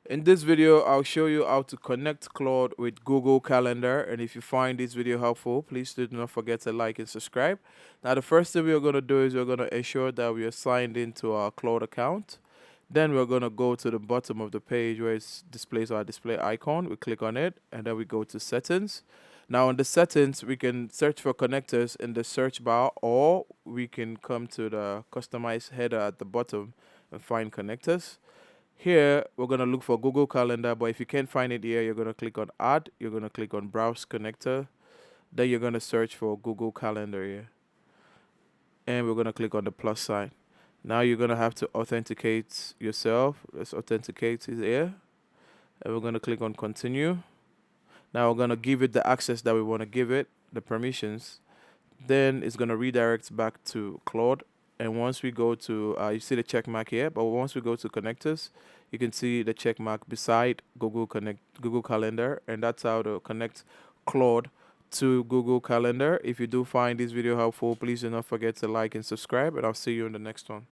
In this video, I'll show you how to connect Claude with Google Calendar. And if you find this video helpful, please do not forget to like and subscribe. Now, the first thing we're going to do is we're going to ensure that we are signed into our Claude account. Then we're going to go to the bottom of the page where it displays our display icon. We click on it and then we go to settings. Now, in the settings, we can search for connectors in the search bar, or we can come to the customize header at the bottom and find connectors. Here, we're going to look for Google Calendar, but if you can't find it here, you're going to click on Add, you're going to click on Browse Connector, then you're going to search for Google Calendar here, and we're going to click on the plus sign. Now you're going to have to authenticate yourself. Let's authenticate it here, and we're going to click on Continue. Now we're going to give it the access that we want to give it, the permissions. Then it's going to redirect back to Claude. And once we go to, you see the check mark here, but once we go to connectors, you can see the check mark beside Google Calendar, and that's how to connect Claude to Google Calendar. If you do find this video helpful, please do not forget to like and subscribe, and I'll see you in the next one.